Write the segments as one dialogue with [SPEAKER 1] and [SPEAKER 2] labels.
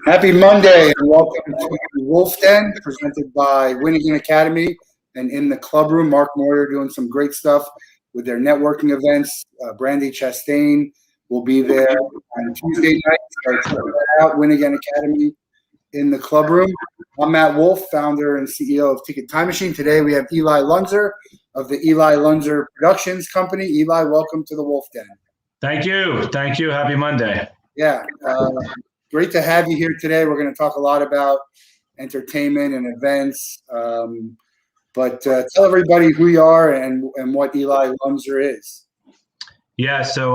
[SPEAKER 1] Happy Monday and welcome to Wolff Den, presented by Winnigan Academy and in the club room. Mark Moyer doing some great stuff with their networking events. Brandy Chastain will be there on Tuesday night. So check that out, Winnigan Academy in the club room. I'm Matt Wolff, founder and CEO of Ticket Time Machine. Today we have Eli Lunzer of the Eli Lunzer Productions company. Eli, welcome to the Wolff Den.
[SPEAKER 2] Thank you. Thank you. Happy Monday.
[SPEAKER 1] Yeah. Great to have you here today. We're going to talk a lot about entertainment and events, but tell everybody who you are and what Eli Lunzer is.
[SPEAKER 2] Yeah, so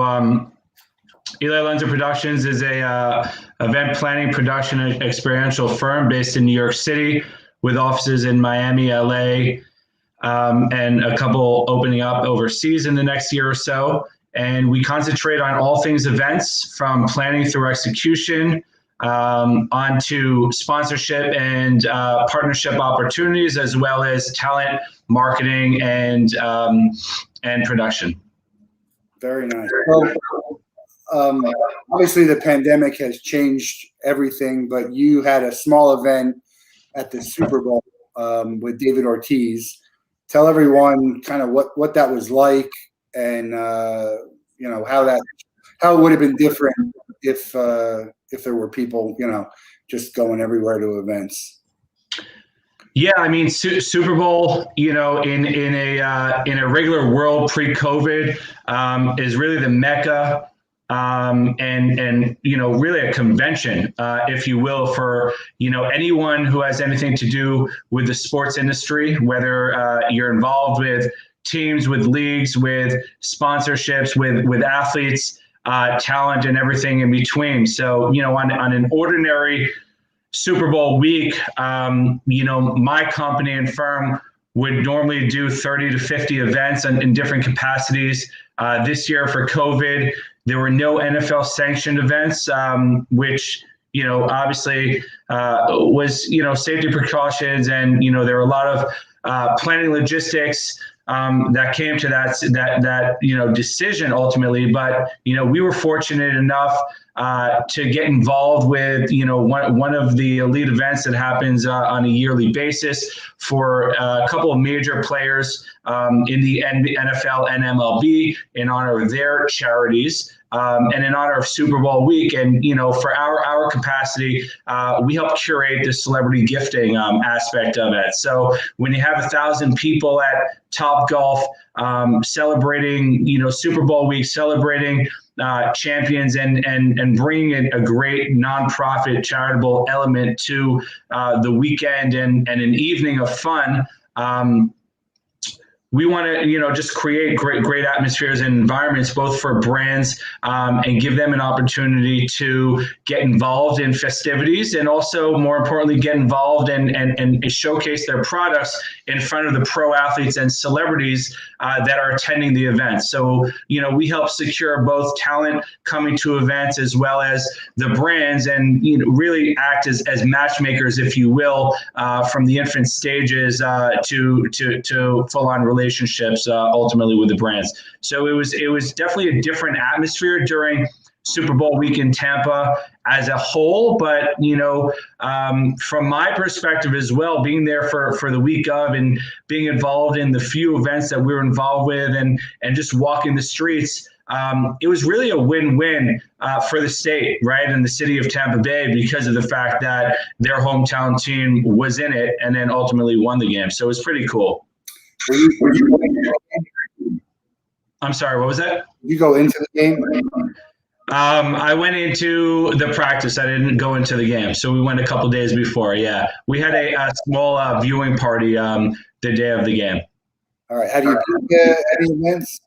[SPEAKER 2] Eli Lunzer Productions is a event planning, production, and experiential firm based in New York City with offices in Miami, LA, and a couple opening up overseas in the next year or so. And we concentrate on all things events, from planning through execution, onto sponsorship and partnership opportunities, as well as talent, marketing, and production.
[SPEAKER 1] Very nice. Well, obviously the pandemic has changed everything, but you had a small event at the Super Bowl with David Ortiz. Tell everyone kind of what that was like, and how it would have been different if there were people just going everywhere to events.
[SPEAKER 2] Yeah, I mean, Super Bowl, in a regular world pre-COVID, is really the mecca, and really a convention, if you will, for anyone who has anything to do with the sports industry, whether you're involved with teams, with leagues, with sponsorships, with athletes, talent, and everything in between. So, on an ordinary Super Bowl week, my company and firm would normally do 30 to 50 events in different capacities. This year for COVID, there were no NFL sanctioned events, which obviously was safety precautions, and there were a lot of planning logistics that came to that decision ultimately. But we were fortunate enough to get involved with one of the elite events that happens on a yearly basis for a couple of major players in the NFL and MLB in honor of their charities. And in honor of Super Bowl week. And, for our capacity, we help curate the celebrity gifting aspect of it. So when you have 1,000 people at Topgolf celebrating, Super Bowl week, celebrating champions and bringing in a great nonprofit charitable element to the weekend and an evening of fun, we want to, just create great atmospheres and environments, both for brands and give them an opportunity to get involved in festivities, and also, more importantly, get involved and showcase their products in front of the pro athletes and celebrities that are attending the event. So, we help secure both talent coming to events as well as the brands, and really act as matchmakers, if you will, from the infant stages to full-on relationships ultimately with the brands. So it was definitely a different atmosphere during Super Bowl week in Tampa as a whole, but from my perspective as well, being there for the week of and being involved in the few events that we were involved with and just walking the streets, it was really a win-win for the state, right, and the city of Tampa Bay, because of the fact that their hometown team was in it and then ultimately won the game. So it was pretty cool. I'm sorry, what was that?
[SPEAKER 1] You go into the game?
[SPEAKER 2] I went into the practice. I didn't go into the game. So we went a couple days before. Yeah, we had a small viewing party the day of the game.
[SPEAKER 1] All right. Have you been to any events?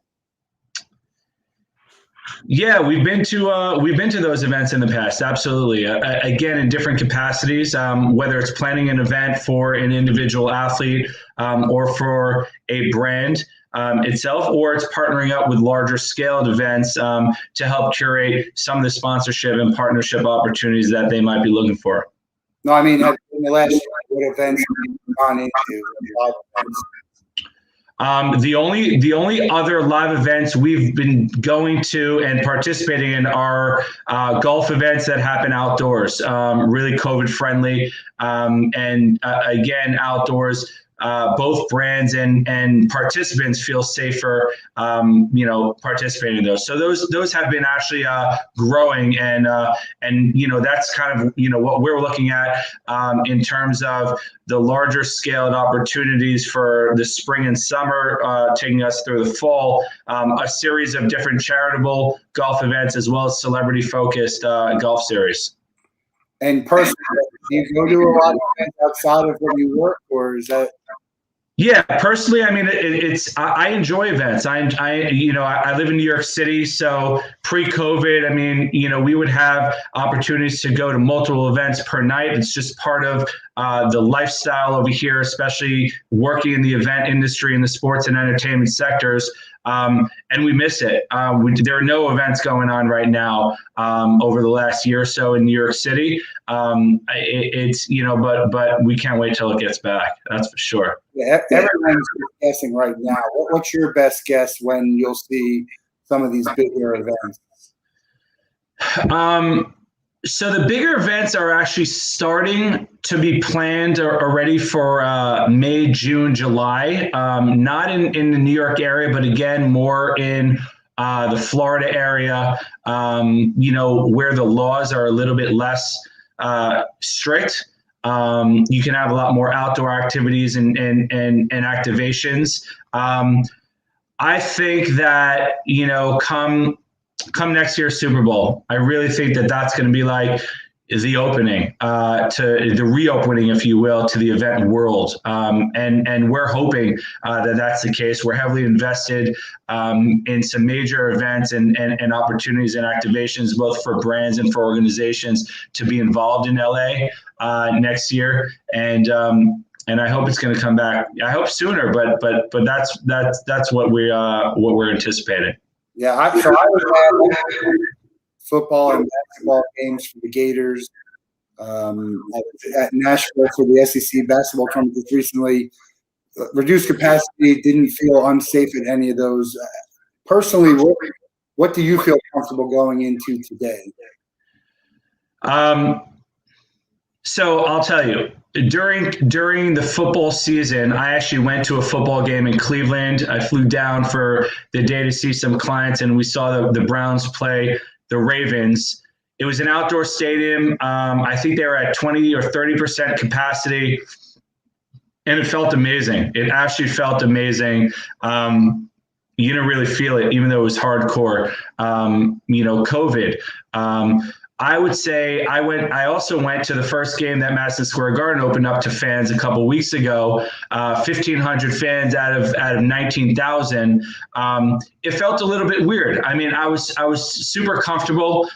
[SPEAKER 2] Yeah, we've been to those events in the past. Absolutely. Again, in different capacities, whether it's planning an event for an individual athlete or for a brand itself, or it's partnering up with larger scaled events to help curate some of the sponsorship and partnership opportunities that they might be looking for.
[SPEAKER 1] No, I mean, in the last year, what events have you gone into?
[SPEAKER 2] The only other live events we've been going to and participating in are golf events that happen outdoors, really COVID friendly, and again outdoors. Both brands and participants feel safer, participating in those. So those have been actually growing, and that's kind of what we're looking at in terms of the larger scaled opportunities for the spring and summer, taking us through the fall. A series of different charitable golf events as well as celebrity focused golf series.
[SPEAKER 1] And personally, do you go to a lot of events outside of where you work, or is that?
[SPEAKER 2] Yeah, personally, I mean, I enjoy events. I live in New York City, so pre-COVID, I mean, we would have opportunities to go to multiple events per night. It's just part of the lifestyle over here, especially working in the event industry in the sports and entertainment sectors. And we miss it. There are no events going on right now over the last year or so in New York City. But we can't wait till it gets back. That's for sure.
[SPEAKER 1] Yeah, everyone's guessing right now. What's your best guess when you'll see some of these bigger events?
[SPEAKER 2] So the bigger events are actually starting to be planned already for May, June, July. Not in the New York area, but again, more in the Florida area, where the laws are a little bit less strict. You can have a lot more outdoor activities and activations. I think that, come next year's Super Bowl, I really think that that's going to be like the opening, to the reopening, if you will, to the event world. And we're hoping that that's the case. We're heavily invested in some major events and opportunities and activations, both for brands and for organizations to be involved in LA next year. And I hope it's going to come back. I hope sooner, but that's what we're anticipating.
[SPEAKER 1] Yeah, I would have football and basketball games for the Gators. At Nashville for the SEC basketball tournament just recently. Reduced capacity, didn't feel unsafe at any of those. Personally, what do you feel comfortable going into today?
[SPEAKER 2] So I'll tell you, during the football season, I actually went to a football game in Cleveland. I flew down for the day to see some clients, and we saw the Browns play the Ravens. It was an outdoor stadium. I think they were at 20 or 30% capacity, and it felt amazing. It actually felt amazing. You didn't really feel it, even though it was hardcore, COVID. I would say I also went to the first game that Madison Square Garden opened up to fans a couple weeks ago, 1,500 fans out of 19,000. It felt a little bit weird. I mean, I was super comfortable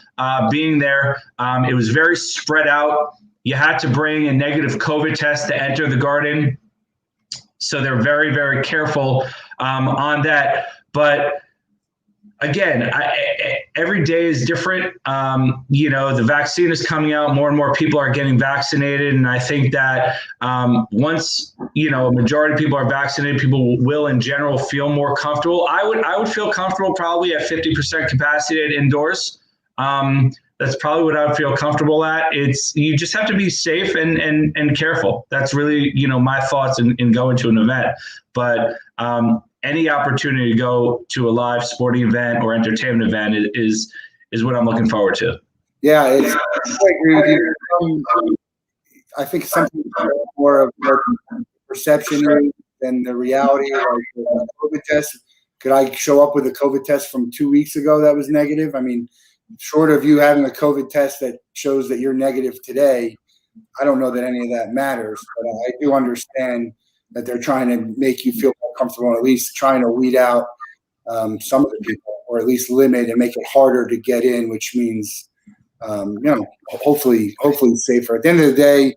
[SPEAKER 2] being there. It was very spread out. You had to bring a negative COVID test to enter the Garden. So they're very, very careful on that. But again, every day is different. The vaccine is coming out. More and more people are getting vaccinated. And I think that once, a majority of people are vaccinated, people will in general feel more comfortable. I would feel comfortable probably at 50% capacity indoors. That's probably what I would feel comfortable at. You just have to be safe and careful. That's really, my thoughts in going to an event. But any opportunity to go to a live sporting event or entertainment event is what I'm looking forward to.
[SPEAKER 1] Yeah, I agree with you. I think something more of perception than the reality. Like the COVID test, could I show up with a COVID test from 2 weeks ago that was negative? I mean, short of you having a COVID test that shows that you're negative today, I don't know that any of that matters. But I do understand that they're trying to make you feel more comfortable, at least trying to weed out some of the people, or at least limit and make it harder to get in, which means, hopefully safer. At the end of the day,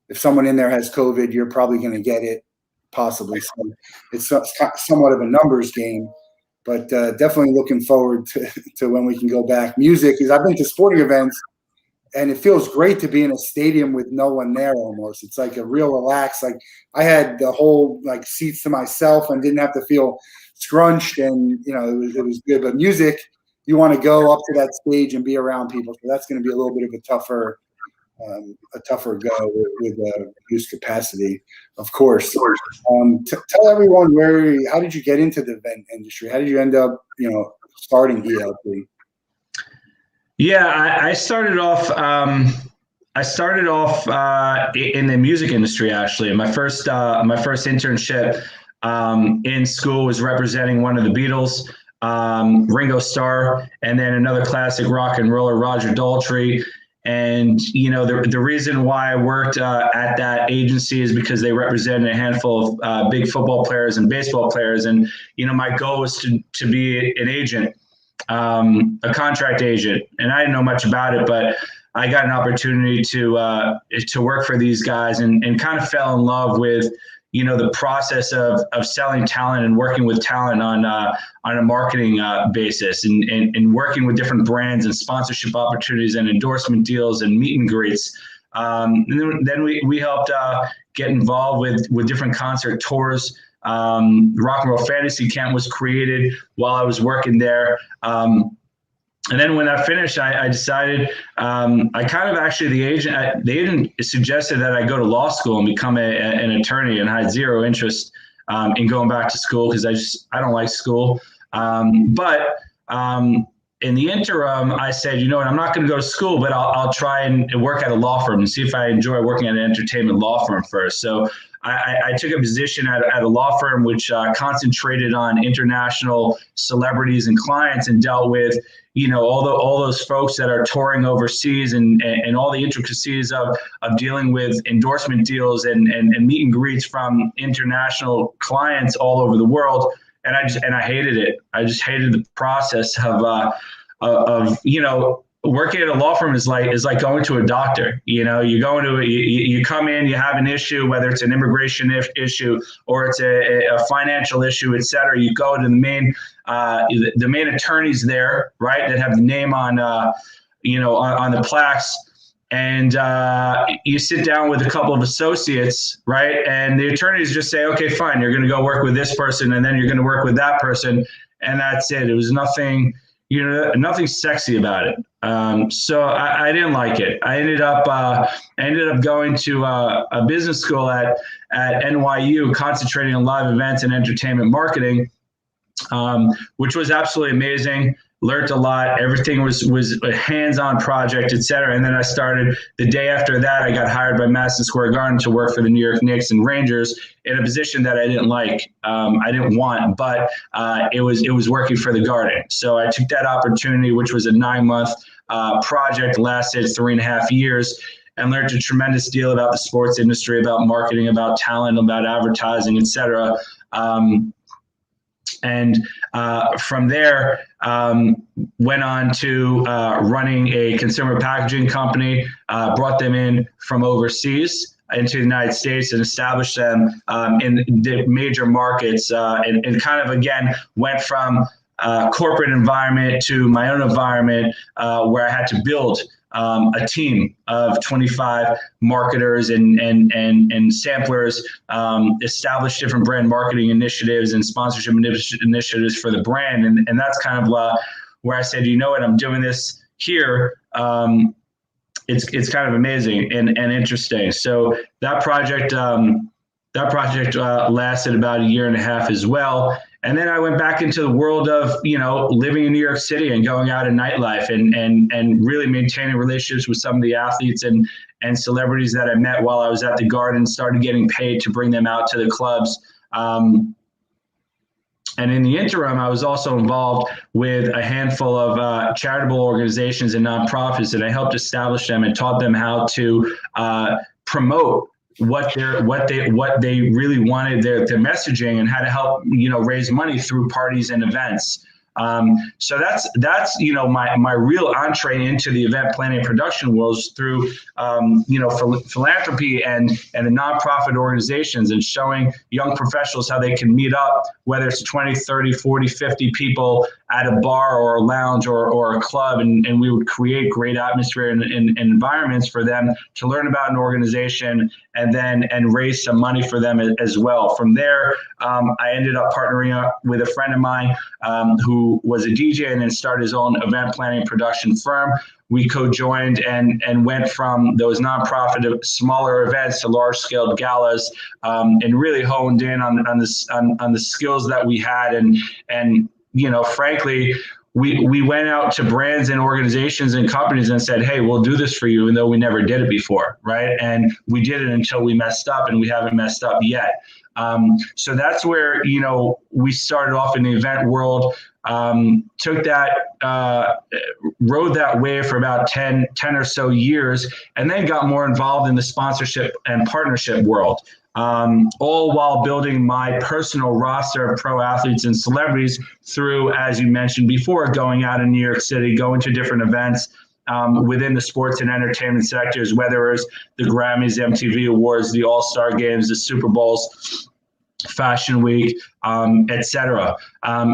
[SPEAKER 1] if someone in there has COVID, you're probably going to get it, possibly. So it's somewhat of a numbers game, but definitely looking forward to when we can go back. Music is, I've been to sporting events and it feels great to be in a stadium with no one there almost. It's like a real relax. Like I had the whole like seats to myself and didn't have to feel scrunched, and it was good. But music, you want to go up to that stage and be around people. So that's going to be a little bit of a tougher go with reduced capacity, of course. Tell everyone how did you get into the event industry? How did you end up, starting ELP?
[SPEAKER 2] Yeah, I started off. I started off in the music industry. Actually, my first internship in school was representing one of the Beatles, Ringo Starr, and then another classic rock and roller, Roger Daltrey. And the reason why I worked at that agency is because they represented a handful of big football players and baseball players. And my goal was to be an agent. A contract agent, and I didn't know much about it, but I got an opportunity to work for these guys and kind of fell in love with the process of selling talent and working with talent on a marketing basis and working with different brands and sponsorship opportunities and endorsement deals and meet and greets. And then we helped get involved with different concert tours. Rock and Roll Fantasy Camp was created while I was working there. And then when I finished, I decided I kind of actually the agent suggested that I go to law school and become an attorney, and I had zero interest in going back to school because I don't like school. But in the interim, I said, I'm not going to go to school, but I'll try and work at a law firm and see if I enjoy working at an entertainment law firm first. So I took a position at a law firm which concentrated on international celebrities and clients and dealt with, all those folks that are touring overseas and all the intricacies of dealing with endorsement deals and meet and greets from international clients all over the world. And I hated it. I just hated the process of working at a law firm is like going to a doctor. You come in, you have an issue, whether it's an immigration issue or it's a financial issue, et cetera. You go to the main attorneys there, right, that have the name on the plaques. And you sit down with a couple of associates, right? And the attorneys just say, okay, fine, you're going to go work with this person, and then you're going to work with that person, and that's it. It was nothing sexy about it. So I didn't like it. I ended up going to a business school at NYU, concentrating on live events and entertainment marketing, which was absolutely amazing. Learned a lot. Everything was a hands-on project, et cetera. And then I started the day after that. I got hired by Madison Square Garden to work for the New York Knicks and Rangers in a position that I didn't like. I didn't want, but it was working for the Garden. So I took that opportunity, which was a 9-month project, lasted 3.5 years, and learned a tremendous deal about the sports industry, about marketing, about talent, about advertising, et cetera. And from there, went on to running a consumer packaging company, brought them in from overseas into the United States and established them in the major markets, and kind of, again, went from corporate environment to my own environment where I had to build a team of 25 marketers and samplers, establish different brand marketing initiatives and sponsorship initiatives for the brand. And that's kind of where I said, I'm doing this here. It's kind of amazing and interesting. So that project lasted about 1.5 years as well. And then I went back into the world of, living in New York City and going out in nightlife and really maintaining relationships with some of the athletes and celebrities that I met while I was at the Garden, started getting paid to bring them out to the clubs. And in the interim, I was also involved with a handful of charitable organizations and nonprofits, and I helped establish them and taught them how to promote what they really wanted, their messaging, and how to help raise money through parties and events. So that's my real entree into the event planning and production world is through philanthropy and the nonprofit organizations, and showing young professionals how they can meet up, whether it's 20, 30, 40, 50 people at a bar or a lounge or a club, and we would create great atmosphere and environments for them to learn about an organization and raise some money for them as well. From there, I ended up partnering up with a friend of mine who was a DJ and then started his own event planning and production firm. We co-joined and went from those nonprofit smaller events to large-scale galas, and really honed in on the skills that we had. And frankly, we went out to brands and organizations and companies and said, hey, we'll do this for you, even though we never did it before, right? And we did it until we messed up, and we haven't messed up yet. So that's where, we started off in the event world, took that, rode that wave for about 10 or so years, and then got more involved in the sponsorship and partnership world. All while building my personal roster of pro athletes and celebrities through, as you mentioned before, going out in New York City, going to different events within the sports and entertainment sectors, whether it's the Grammys, MTV Awards, the All-Star Games, the Super Bowls, Fashion Week, etc.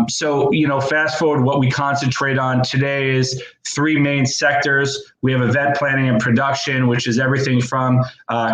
[SPEAKER 2] So, fast forward, what we concentrate on today is three main sectors. We have event planning and production, which is everything from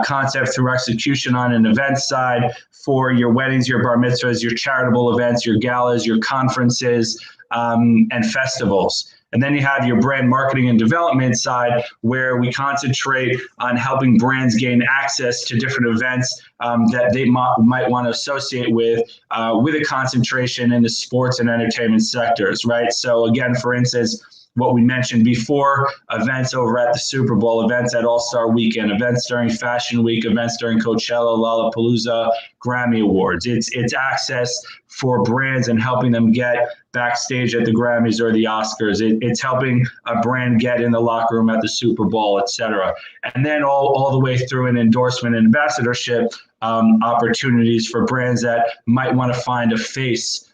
[SPEAKER 2] concept through execution on an event side for your weddings, your bar mitzvahs, your charitable events, your galas, your conferences, and festivals. And then you have your brand marketing and development side, where we concentrate on helping brands gain access to different events that they might want to associate with a concentration in the sports and entertainment sectors, right? So again, for instance, what we mentioned before, events over at the Super Bowl, events at All-Star Weekend, events during Fashion Week, events during Coachella, Lollapalooza, Grammy Awards. It's access for brands and helping them get backstage at the Grammys or the Oscars. It's helping a brand get in the locker room at the Super Bowl, et cetera. And then all the way through an endorsement and ambassadorship opportunities for brands that might want to find a face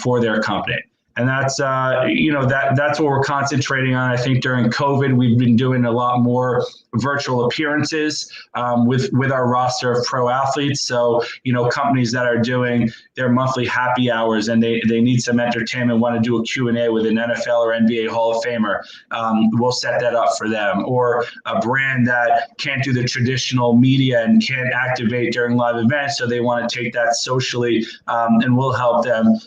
[SPEAKER 2] for their company. And that's, that's what we're concentrating on. I think during COVID, we've been doing a lot more virtual appearances with our roster of pro athletes. So, companies that are doing their monthly happy hours and they need some entertainment, want to do a Q&A with an NFL or NBA Hall of Famer, we'll set that up for them. Or a brand that can't do the traditional media and can't activate during live events, so they want to take that socially, and we'll help them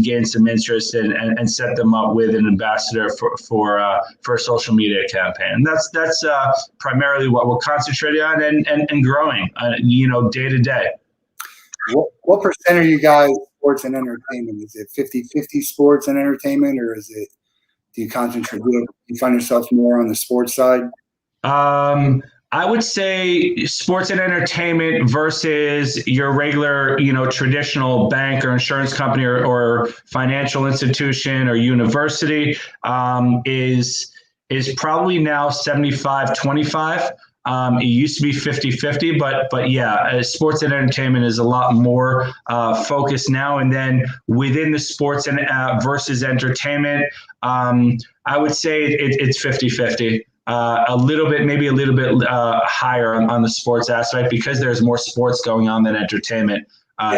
[SPEAKER 2] gain some interest and set them up with an ambassador for a social media campaign. And that's primarily what we're concentrating on and growing, day to day.
[SPEAKER 1] What percent are you guys sports and entertainment? Is it 50-50 sports and entertainment, or do you concentrate? Do you find yourself more on the sports side?
[SPEAKER 2] I would say sports and entertainment versus your regular, traditional bank or insurance company or financial institution or university is probably now 75-25. It used to be 50-50, but yeah, sports and entertainment is a lot more focused now. And then within the sports and versus entertainment, I would say it's 50-50. Maybe a little bit higher on the sports aspect, because there's more sports going on than entertainment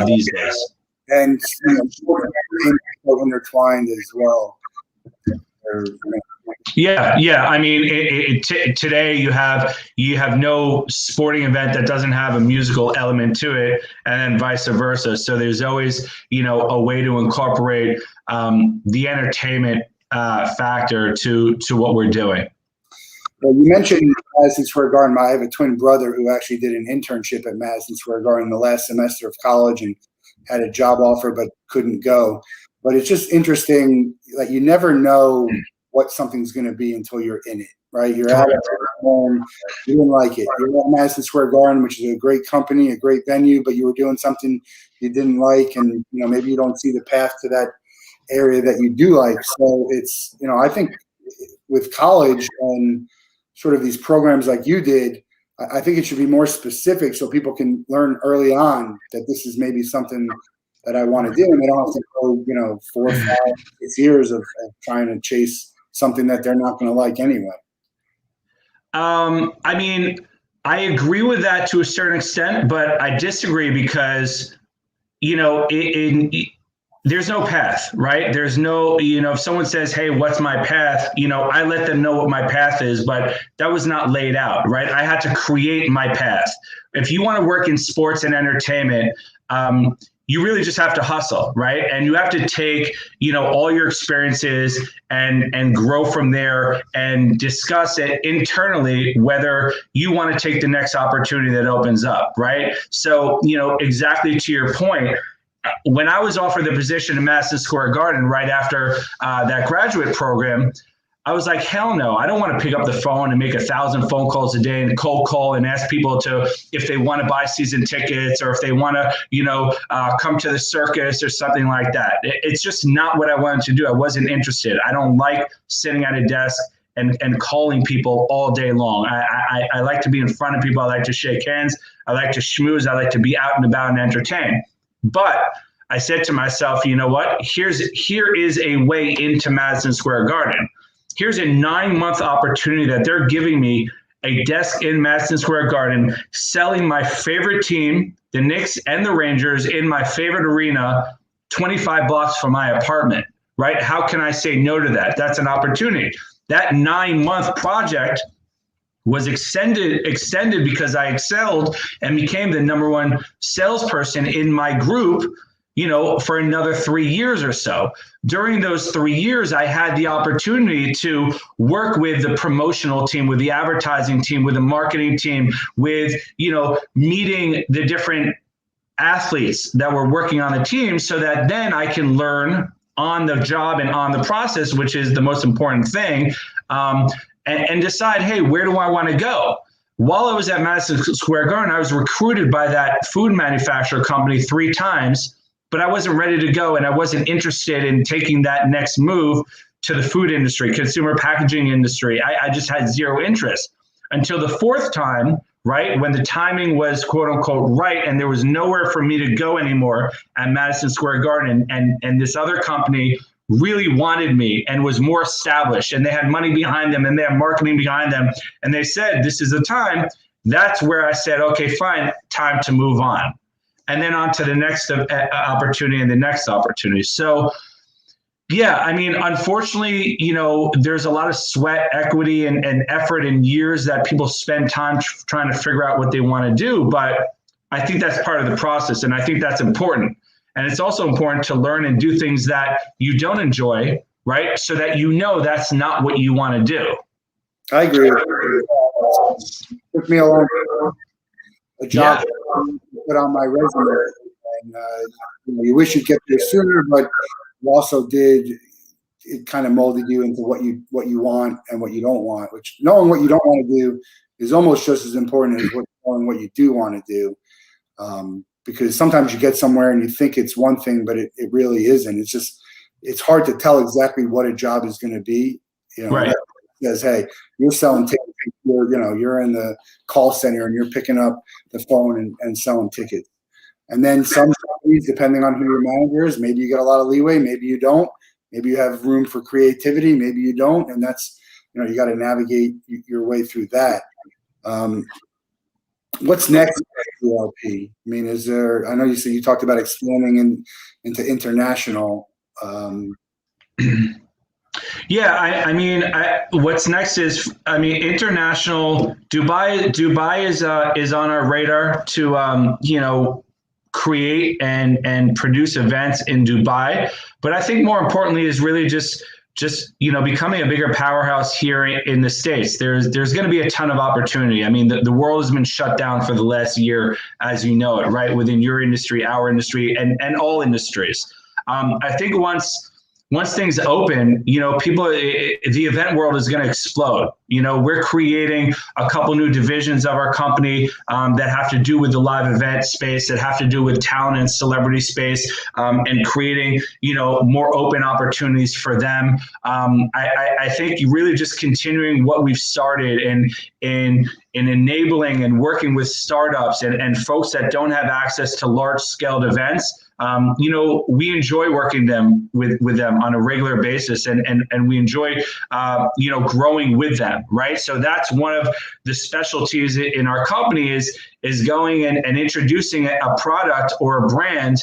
[SPEAKER 2] these days.
[SPEAKER 1] And sports and entertainment are so intertwined as well.
[SPEAKER 2] Yeah. I mean, today you have no sporting event that doesn't have a musical element to it, and then vice versa. So there's always, a way to incorporate the entertainment factor to what we're doing.
[SPEAKER 1] Well, you mentioned Madison Square Garden. I have a twin brother who actually did an internship at Madison Square Garden the last semester of college and had a job offer but couldn't go. But it's just interesting, like, you never know what something's going to be until you're in it, right? You're at home, you didn't like it. You're at Madison Square Garden, which is a great company, a great venue, but you were doing something you didn't like, and maybe you don't see the path to that area that you do like. So it's, I think with college and sort of these programs like you did, I think it should be more specific so people can learn early on that this is maybe something that I want to do, and they don't have to go, 4, 5, 6 years of trying to chase something that they're not going to like anyway.
[SPEAKER 2] I mean, I agree with that to a certain extent, but I disagree because, there's no path, right? There's no, if someone says, hey, what's my path? I let them know what my path is, but that was not laid out, right? I had to create my path. If you want to work in sports and entertainment, you really just have to hustle, right? And you have to take, all your experiences and grow from there and discuss it internally, whether you want to take the next opportunity that opens up, right? So, exactly to your point, when I was offered the position in Madison Square Garden right after that graduate program, I was like, hell no, I don't want to pick up the phone and make 1,000 phone calls a day and cold call and ask people if they want to buy season tickets or if they want to, come to the circus or something like that. It's just not what I wanted to do. I wasn't interested. I don't like sitting at a desk and calling people all day long. I like to be in front of people. I like to shake hands. I like to schmooze. I like to be out and about and entertain. But I said to myself, you know what? Here is a way into Madison Square Garden. Here's a 9-month opportunity that they're giving me a desk in Madison Square Garden, selling my favorite team, the Knicks and the Rangers, in my favorite arena, 25 blocks from my apartment, right? How can I say no to that? That's an opportunity. That 9-month project was extended because I excelled and became the number one salesperson in my group, for another 3 years or so. During those 3 years, I had the opportunity to work with the promotional team, with the advertising team, with the marketing team, with, meeting the different athletes that were working on the team so that then I can learn on the job and on the process, which is the most important thing, and decide, hey, where do I want to go? While I was at Madison Square Garden, I was recruited by that food manufacturer company 3 times, but I wasn't ready to go and I wasn't interested in taking that next move to the food industry, consumer packaging industry. I just had zero interest until the 4th time, right, when the timing was quote unquote right and there was nowhere for me to go anymore at Madison Square Garden, and this other company really wanted me and was more established and they had money behind them and they had marketing behind them. And they said, this is the time. That's where I said, okay, fine, time to move on. And then on to the next opportunity and the next opportunity. So, yeah, I mean, unfortunately, there's a lot of sweat, equity, and effort and years that people spend time trying to figure out what they want to do. But I think that's part of the process. And I think that's important. And it's also important to learn and do things that you don't enjoy, right? So that that's not what you want to do.
[SPEAKER 1] I agree. It took me a long time. A job to put on my resume. And, you wish you'd get there sooner, but you also did. It kind of molded you into what you want and what you don't want, which knowing what you don't want to do is almost just as important as knowing what you do want to do. Because sometimes you get somewhere and you think it's one thing, but it really isn't. It's hard to tell exactly what a job is going to be.
[SPEAKER 2] Right.
[SPEAKER 1] Says, hey, you're selling tickets. You're in the call center and you're picking up the phone and selling tickets. And then some companies, depending on who your manager is, maybe you get a lot of leeway, maybe you don't. Maybe you have room for creativity, maybe you don't. And that's, you got to navigate your way through that. What's next at ULP? I mean, I know you talked about expanding into international.
[SPEAKER 2] Yeah, I mean, what's next is, international. Dubai is on our radar to create and produce events in Dubai. But I think more importantly is really just becoming a bigger powerhouse here in the States. There's going to be a ton of opportunity. I mean, the world has been shut down for the last year, as you know it, right? Within your industry, our industry, and all industries. I think once things open, the event world is going to explode. We're creating a couple new divisions of our company that have to do with the live event space, that have to do with talent and celebrity space, and creating, more open opportunities for them. I think really just continuing what we've started in enabling and working with startups and folks that don't have access to large scaled events. We enjoy working with them on a regular basis, and we enjoy, growing with them, right? So that's one of the specialties in our company is going and introducing a product or a brand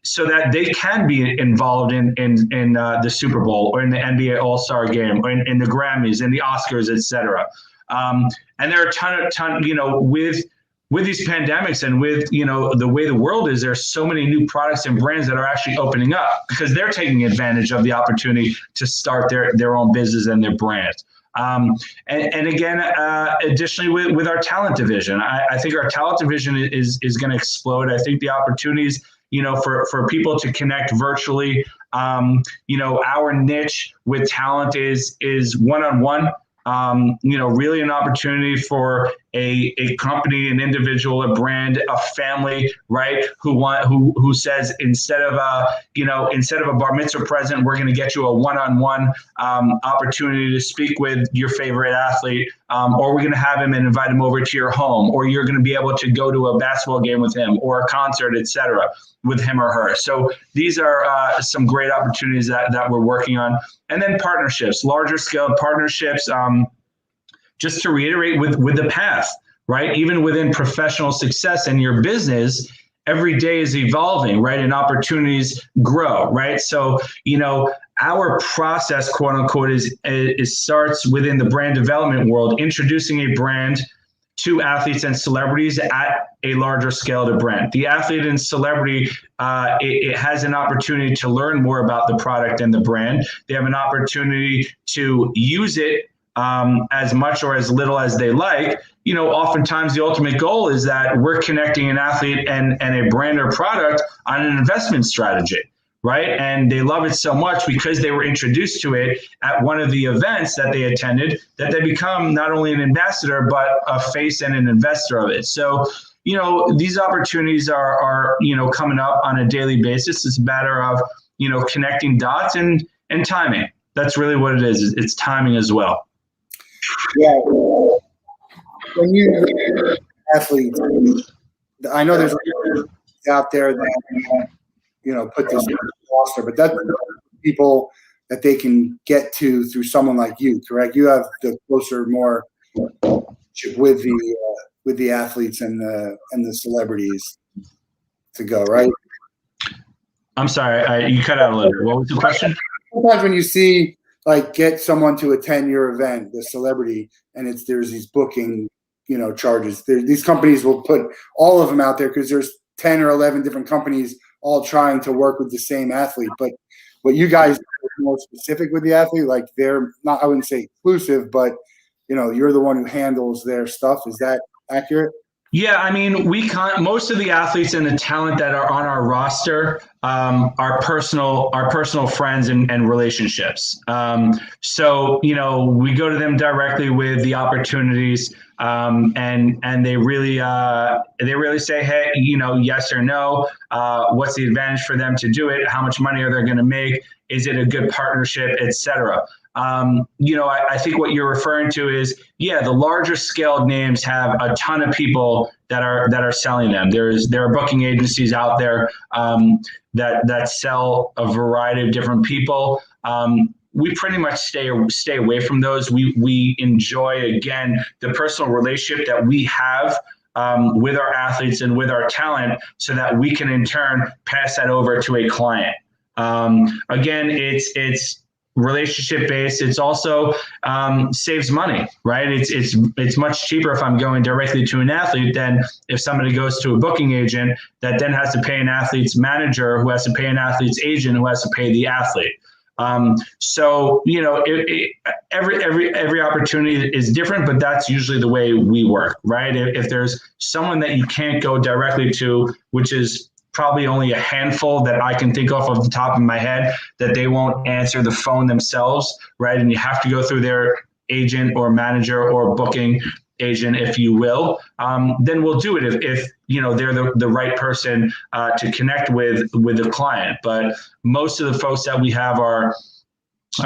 [SPEAKER 2] so that they can be involved in the Super Bowl or in the NBA All-Star Game or in the Grammys and the Oscars, et cetera. And there are a ton, with these pandemics and with, the way the world is, there's so many new products and brands that are actually opening up because they're taking advantage of the opportunity to start their own business and their brands. And again, additionally with our talent division, I think our talent division is going to explode. I think the opportunities, for people to connect virtually, our niche with talent is one-on-one. Really an opportunity for a company, an individual, a brand, a family, right? Who says instead of a bar mitzvah present, we're going to get you a one-on-one opportunity to speak with your favorite athlete, or we're going to have him and invite him over to your home, or you're going to be able to go to a basketball game with him or a concert, etc., with him or her. So these are some great opportunities that we're working on. And then partnerships, larger scale partnerships, just to reiterate with the path, right? Even within professional success in your business, every day is evolving, right? And opportunities grow, right? So, our process, quote unquote, is starts within the brand development world, introducing a brand to athletes and celebrities at a larger scale to brand. The athlete and celebrity, it has an opportunity to learn more about the product and the brand. They have an opportunity to use it as much or as little as they like. Oftentimes the ultimate goal is that we're connecting an athlete and a brand or product on an investment strategy, right? And they love it so much because they were introduced to it at one of the events that they attended that they become not only an ambassador, but a face and an investor of it. So, these opportunities are coming up on a daily basis. It's a matter of, connecting dots and timing. That's really what it is. It's timing as well.
[SPEAKER 1] Yeah. When you athletes, I know there's out there that put this in the roster, but that's people that they can get to through someone like you, correct? You have the closer, more with the athletes and the celebrities to go, right?
[SPEAKER 2] I'm sorry, you cut out a little bit. What was the question?
[SPEAKER 1] Sometimes when you see get someone to attend your event, the celebrity, and there's these booking, charges. These companies will put all of them out there because there's 10 or 11 different companies all trying to work with the same athlete. But what you guys are more specific with the athlete, they're not, I wouldn't say exclusive, but you're the one who handles their stuff. Is that accurate?
[SPEAKER 2] Yeah, I mean, most of the athletes and the talent that are on our roster are personal friends and relationships. So we go to them directly with the opportunities, and they really say, hey, yes or no. What's the advantage for them to do it? How much money are they going to make? Is it a good partnership, et cetera? I think what you're referring to is, the larger scaled names have a ton of people that are selling them. There are booking agencies out there that sell a variety of different people. We pretty much stay away from those. We enjoy, again, the personal relationship that we have with our athletes and with our talent, so that we can in turn pass that over to a client. Again, it's relationship based. It's also saves money, right? It's much cheaper if I'm going directly to an athlete than if somebody goes to a booking agent that then has to pay an athlete's manager, who has to pay an athlete's agent, who has to pay the athlete. So every opportunity is different, but that's usually the way we work, right? If there's someone that you can't go directly to, which is probably only a handful that I can think of the top of my head, that they won't answer the phone themselves, right? And you have to go through their agent or manager or booking agent, if you will, then we'll do it if they're the right person to connect with the client. But most of the folks that we have are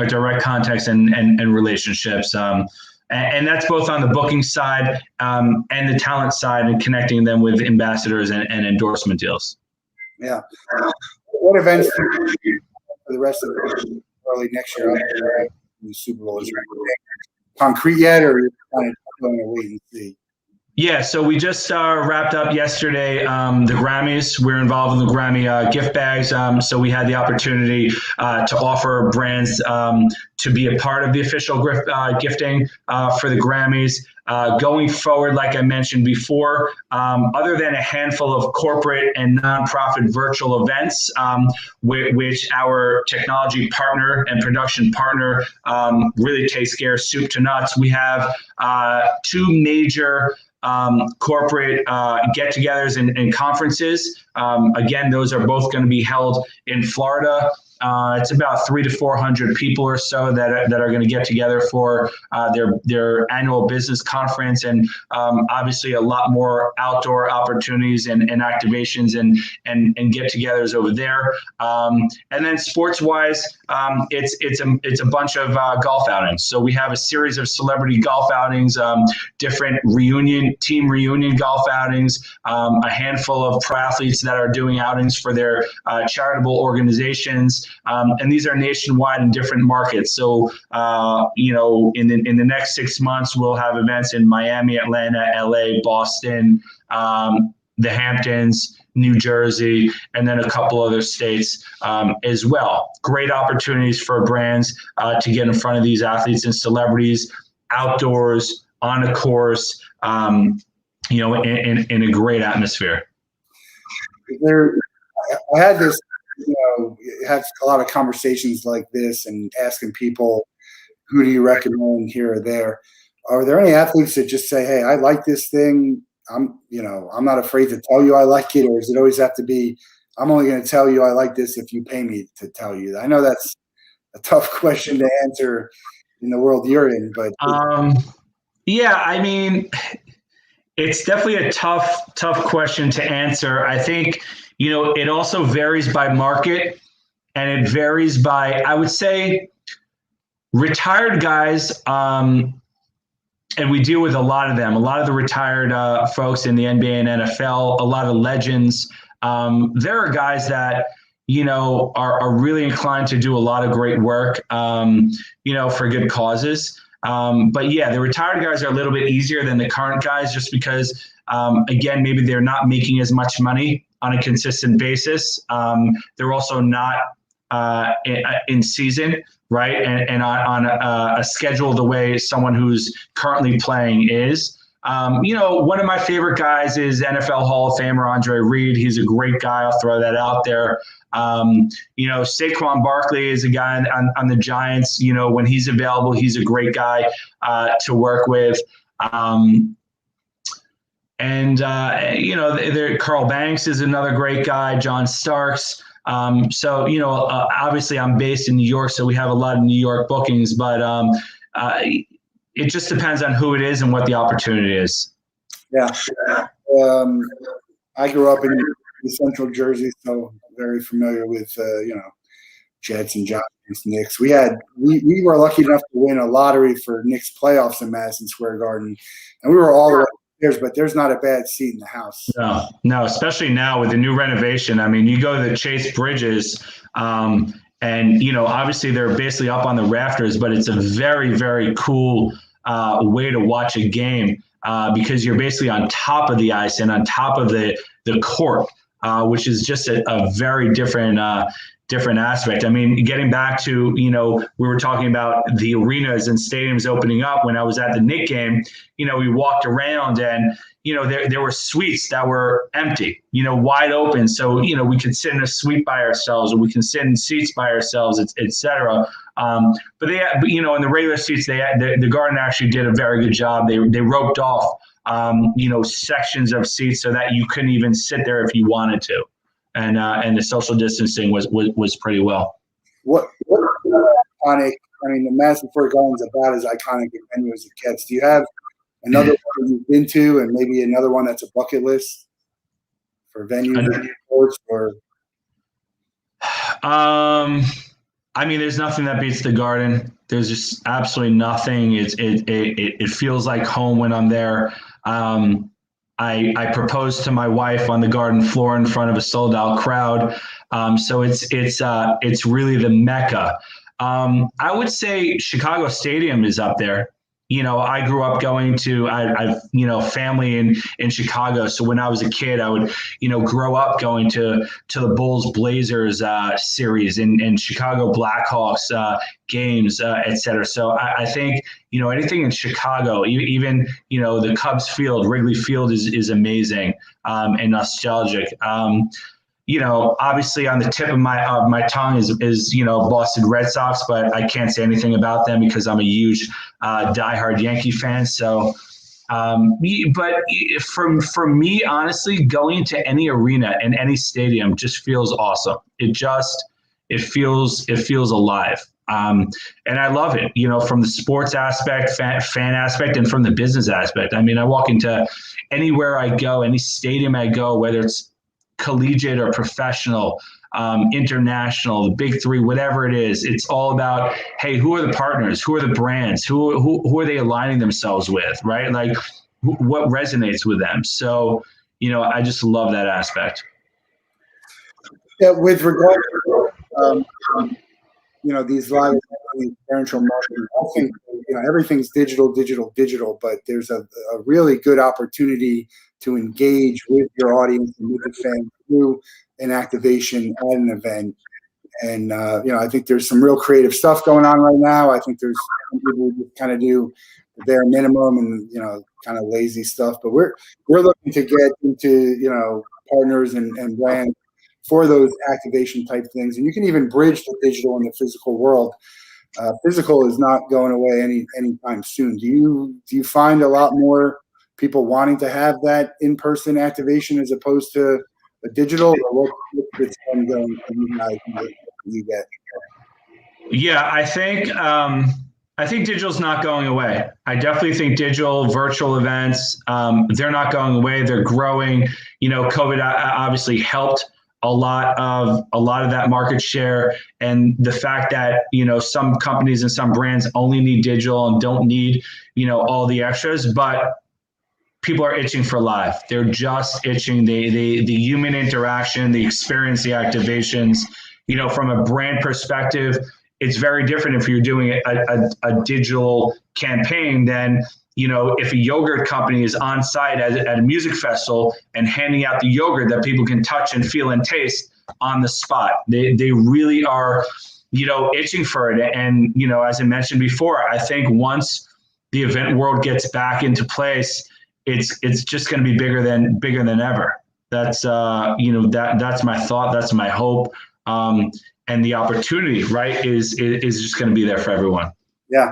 [SPEAKER 2] direct contacts and relationships. And that's both on the booking side and the talent side, and connecting them with ambassadors and endorsement deals.
[SPEAKER 1] Yeah. What events for the rest of the early next year? The Super Bowl is concrete yet, or you're kind of going to wait and see?
[SPEAKER 2] Yeah, so we just wrapped up yesterday the Grammys. We're involved in the Grammy gift bags. So we had the opportunity to offer brands to be a part of the official gifting for the Grammys. Going forward, like I mentioned before, other than a handful of corporate and nonprofit virtual events, which our technology partner and production partner really takes care of soup to nuts, we have two major corporate get-togethers and conferences. Again, those are both going to be held in Florida. It's about 300 to 400 people or so that are going to get together for their annual business conference, and obviously a lot more outdoor opportunities and activations and get-togethers over there. And then sports-wise, it's a bunch of golf outings. So we have a series of celebrity golf outings, different team reunion golf outings, a handful of pro athletes that are doing outings for their charitable organizations. And these are nationwide in different markets. So, in the next 6 months, we'll have events in Miami, Atlanta, LA, Boston, the Hamptons, New Jersey, and then a couple other states as well. Great opportunities for brands to get in front of these athletes and celebrities outdoors, on a course, in a great atmosphere.
[SPEAKER 1] I had this, had a lot of conversations like this and asking people, who do you recommend here or there? Are there any athletes that just say, hey, I like this thing, I'm not afraid to tell you I like it? Or does it always have to be, I'm only going to tell you I like this if you pay me to tell you? I know that's a tough question to answer in the world you're in, but
[SPEAKER 2] yeah, I mean, it's definitely a tough question to answer. I think, it also varies by market, and it varies by, I would say, retired guys, and we deal with a lot of them, a lot of the retired folks in the NBA and NFL, a lot of legends. There are guys that, are really inclined to do a lot of great work, for good causes. But yeah, the retired guys are a little bit easier than the current guys, just because, again, maybe they're not making as much money on a consistent basis. They're also not in season, right? And on a schedule the way someone who's currently playing is. One of my favorite guys is NFL Hall of Famer Andre Reed. He's a great guy. I'll throw that out there. Saquon Barkley is a guy on the Giants. When he's available, he's a great guy to work with. Carl Banks is another great guy. John Starks. Obviously I'm based in New York, so we have a lot of New York bookings, but it just depends on who it is and what the opportunity is.
[SPEAKER 1] Yeah. I grew up in central Jersey, so very familiar with, Jets and Giants, Knicks. We were lucky enough to win a lottery for Knicks playoffs in Madison Square Garden, and we were all the way upstairs, but there's not a bad seat in the house.
[SPEAKER 2] No, especially now with the new renovation. I mean, you go to the Chase Bridges, and, obviously they're basically up on the rafters, but it's a very, very cool way to watch a game because you're basically on top of the ice and on top of the court, which is just a very different aspect. I mean, getting back to, we were talking about the arenas and stadiums opening up. When I was at the Knicks game, we walked around and, there were suites that were empty, wide open. So, we could sit in a suite by ourselves, or we can sit in seats by ourselves, et cetera. But in the regular seats, the Garden actually did a very good job. They roped off, sections of seats so that you couldn't even sit there if you wanted to. And the social distancing was pretty well.
[SPEAKER 1] What iconic I mean, the Madison Square Garden's about as iconic a venue as it gets. Do you have another one you've been to, and maybe another one that's a bucket list for venues and sports? Or
[SPEAKER 2] I mean, there's nothing that beats the Garden. There's just absolutely nothing. It feels like home when I'm there. I proposed to my wife on the Garden floor in front of a sold out crowd. So it's really the Mecca. I would say Chicago Stadium is up there. You know, I grew up going to, I've, you know, family in Chicago. So when I was a kid, I would, you know, grow up going to the Bulls Blazers series and Chicago Blackhawks games, et cetera. So I think, you know, anything in Chicago, even, you know, the Cubs field, Wrigley Field is amazing and nostalgic. You know, obviously on the tip of my tongue is you know, Boston Red Sox, but I can't say anything about them because I'm a huge diehard Yankee fan. So, but for me, honestly, going to any arena and any stadium just feels awesome. It feels alive. And I love it, you know, from the sports aspect, fan aspect, and from the business aspect. I mean, I walk into anywhere I go, any stadium I go, whether it's collegiate or professional, international, the big three, whatever it is, it's all about, hey, who are the partners? Who are the brands? Who are they aligning themselves with, right? Like what resonates with them? So, you know, I just love that aspect.
[SPEAKER 1] yeah, with regard to you know, these live experiential marketing, I think, you know, everything's digital, but there's a really good opportunity to engage with your audience and with the fans through an activation at an event. And you know, I think there's some real creative stuff going on right now. I think there's some people who just kind of do the bare minimum and, you know, kind of lazy stuff. But we're looking to get into, you know, partners and brands for those activation type things. And you can even bridge the digital and the physical world. Physical is not going away anytime soon. Do you find a lot more people wanting to have that in-person activation as opposed to a digital, or what's going you get?
[SPEAKER 2] Yeah, I think digital's not going away. I definitely think digital, virtual events, they're not going away. They're growing. You know, COVID obviously helped a lot of that market share, and the fact that, you know, some companies and some brands only need digital and don't need, you know, all the extras, but people are itching for live. They're just itching the human interaction, the experience, the activations. You know, from a brand perspective, it's very different if you're doing a digital campaign than, you know, if a yogurt company is on site at a music festival and handing out the yogurt that people can touch and feel and taste on the spot. They really are, you know, itching for it. And, you know, as I mentioned before, I think once the event world gets back into place, it's just going to be bigger than ever. That's you know, that's my thought. That's my hope. And the opportunity, right, is just going to be there for everyone.
[SPEAKER 1] Yeah.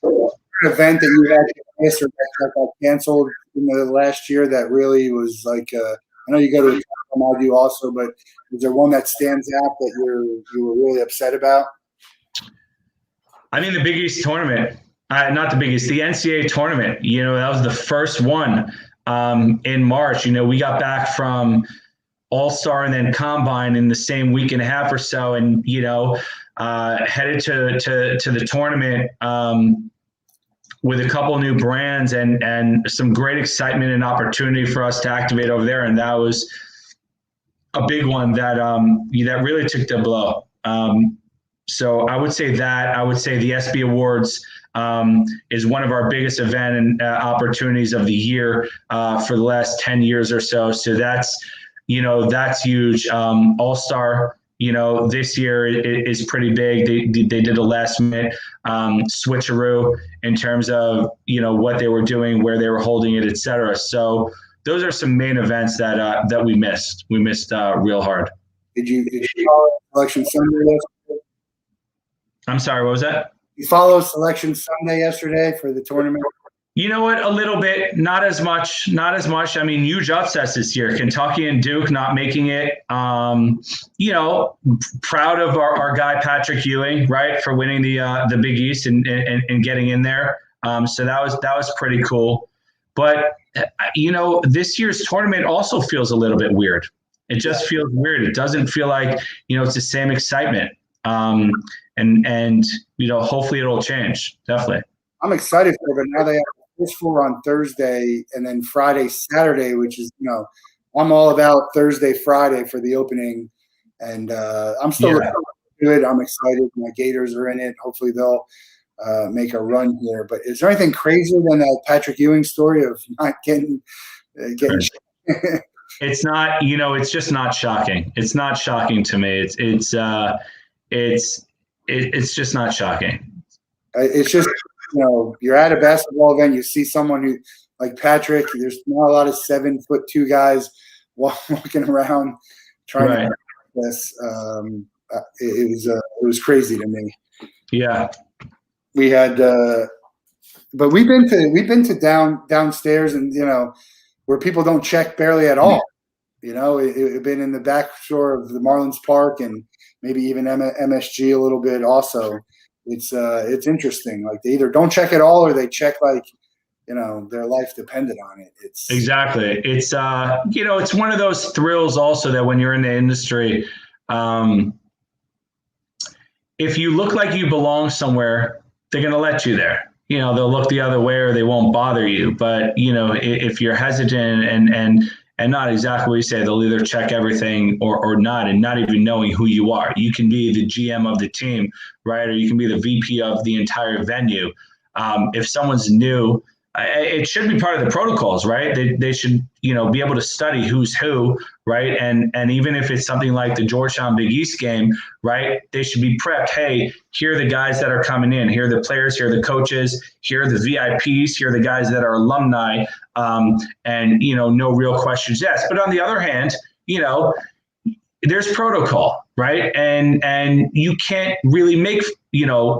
[SPEAKER 1] An event that you had missed or that got canceled in the last year that really was like, I know you go to a I do also, but is there one that stands out that you were really upset about?
[SPEAKER 2] I mean, the Big East tournament, not the Big East, the NCAA tournament. You know, that was the first one in March. You know, we got back from All-Star and then Combine in the same week and a half or so, and, you know, headed to the tournament with a couple of new brands and some great excitement and opportunity for us to activate over there. And that was a big one that really took the blow. So I would say that. I would say the SB Awards is one of our biggest event and opportunities of the year for the last 10 years or so. So that's huge. All-Star, you know, this year is pretty big. They did a last minute switcheroo in terms of, you know, what they were doing, where they were holding it, et cetera. So those are some main events that we missed. We missed real hard.
[SPEAKER 1] Did you follow Selection Sunday yesterday?
[SPEAKER 2] I'm sorry, what was that?
[SPEAKER 1] You follow Selection Sunday yesterday for the tournament?
[SPEAKER 2] You know what? A little bit, not as much, not as much. I mean, huge upsets this year. Kentucky and Duke not making it. Proud of our guy Patrick Ewing, right, for winning the Big East and getting in there. So that was pretty cool. But this year's tournament also feels a little bit weird. It just feels weird. It doesn't feel like it's the same excitement. And hopefully it'll change. Definitely.
[SPEAKER 1] I'm excited for it, but now they have the first four on Thursday and then Friday, Saturday, which is, I'm all about Thursday, Friday for the opening. And I'm still looking to it. I'm excited. My Gators are in it. Hopefully they'll make a run here. But is there anything crazier than that Patrick Ewing story of not getting
[SPEAKER 2] It's not, it's just not shocking. It's not shocking to me. It's just not shocking.
[SPEAKER 1] It's just, you're at a basketball event, you see someone who, like Patrick, there's not a lot of 7'2" guys walking around trying to do this. It was crazy to me.
[SPEAKER 2] Yeah.
[SPEAKER 1] We had, but we've been to downstairs and, where people don't check barely at all. It been in the back shore of the Marlins Park and maybe even MSG a little bit also. It's interesting. Like they either don't check at all or they check like, their life depended on it.
[SPEAKER 2] Exactly. It's, it's one of those thrills also that when you're in the industry, if you look like you belong somewhere, they're going to let you there. They'll look the other way or they won't bother you. But, if you're hesitant and not exactly what you say, they'll either check everything or not, and not even knowing who you are. You can be the GM of the team, right? Or you can be the VP of the entire venue. If someone's new, it should be part of the protocols, right? They should, be able to study who's who, right? And even if it's something like the Georgetown Big East game, right? They should be prepped. Hey, here are the guys that are coming in. Here are the players. Here are the coaches. Here are the VIPs. Here are the guys that are alumni. And no real questions asked. But on the other hand, there's protocol, right? And you can't really make,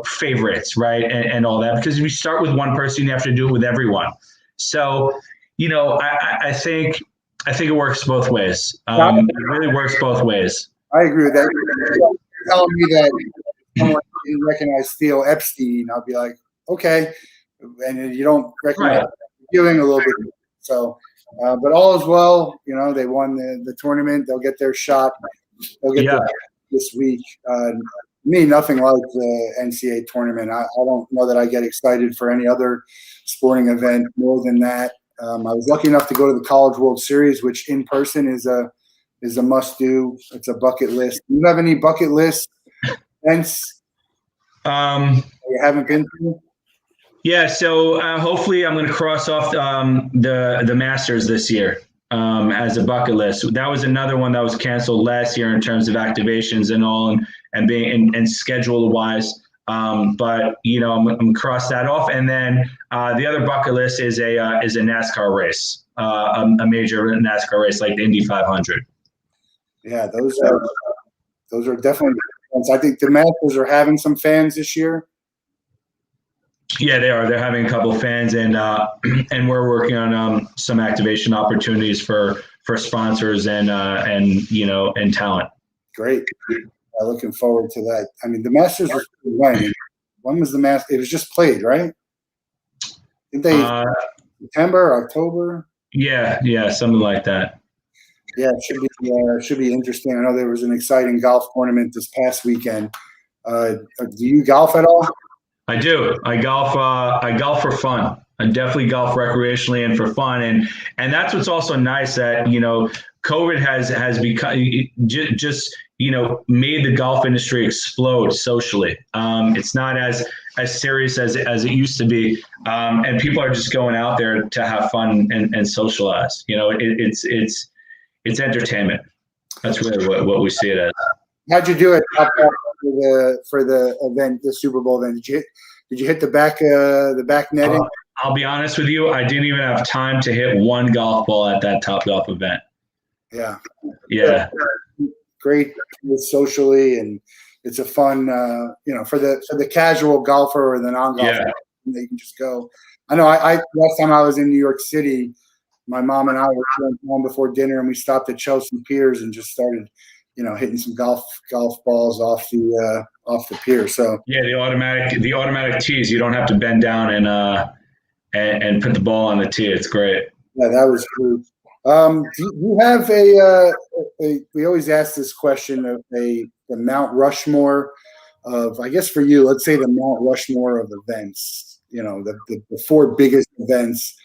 [SPEAKER 2] favorites, right? And all that, because if you start with one person, you have to do it with everyone. So, I think it works both ways. It really works both ways.
[SPEAKER 1] I agree with that. You're telling me that someone didn't recognize Theo Epstein, I'll be like, okay. And you don't recognize Ewing a little bit. So, but all is well. They won the tournament. They'll get their shot. They'll get this week. Me, nothing like the NCAA tournament. I don't know that I get excited for any other sporting event more than that. I was lucky enough to go to the College World Series, which in person is a must do. It's a bucket list. Do you have any bucket list events you haven't been to?
[SPEAKER 2] Yeah, so hopefully I'm going to cross off the Masters this year as a bucket list. That was another one that was canceled last year in terms of activations and all, and being and schedule wise. But I'm going to cross that off, and then the other bucket list is a NASCAR race, a major NASCAR race like the Indy 500.
[SPEAKER 1] Yeah, those are definitely. I think the Masters are having some fans this year.
[SPEAKER 2] Yeah, they are. They're having a couple of fans, and we're working on some activation opportunities for sponsors and talent.
[SPEAKER 1] Great. Looking forward to that. I mean, the Masters was when was the Masters? It was just played, right? Didn't they September, October?
[SPEAKER 2] Yeah, something like that.
[SPEAKER 1] Yeah, it should be interesting. I know there was an exciting golf tournament this past weekend. Do you golf at all?
[SPEAKER 2] I do. I golf for fun. I definitely golf recreationally and for fun, and that's what's also nice that COVID has become just made the golf industry explode socially. It's not as serious as it used to be, and people are just going out there to have fun and socialize. It's entertainment. That's really what we see it as.
[SPEAKER 1] How'd you do it for the event, the Super Bowl event? Did you hit the back netting?
[SPEAKER 2] I'll be honest with you, I didn't even have time to hit one golf ball at that Top Golf event.
[SPEAKER 1] Yeah. Great socially, and it's a fun, for the casual golfer or the non-golfer, you can just go. I know. I last time I was in New York City, my mom and I were going home before dinner, and we stopped at Chelsea Piers and just started, hitting some golf balls off the pier. So
[SPEAKER 2] Yeah, the automatic tees. You don't have to bend down and put the ball on the tee. It's great.
[SPEAKER 1] yeah, that was true. Do you have we always ask this question of the Mount Rushmore of, I guess for you, let's say the Mount Rushmore of events, the four biggest events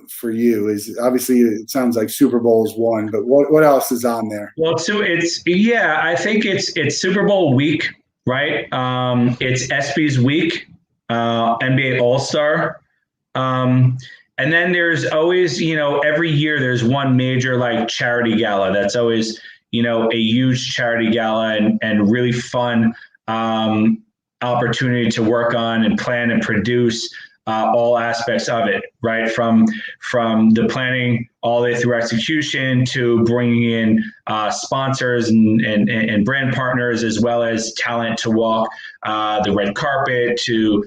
[SPEAKER 1] for you is obviously, it sounds like Super Bowl is one, but what else is on there?
[SPEAKER 2] Well, so I think it's Super Bowl week, right? It's ESPY's week, NBA All-Star. And then there's always, every year there's one major like charity gala. That's always, a huge charity gala and really fun opportunity to work on and plan and produce all aspects of it, right? From the planning all the way through execution to bringing in sponsors and brand partners, as well as talent to walk the red carpet, to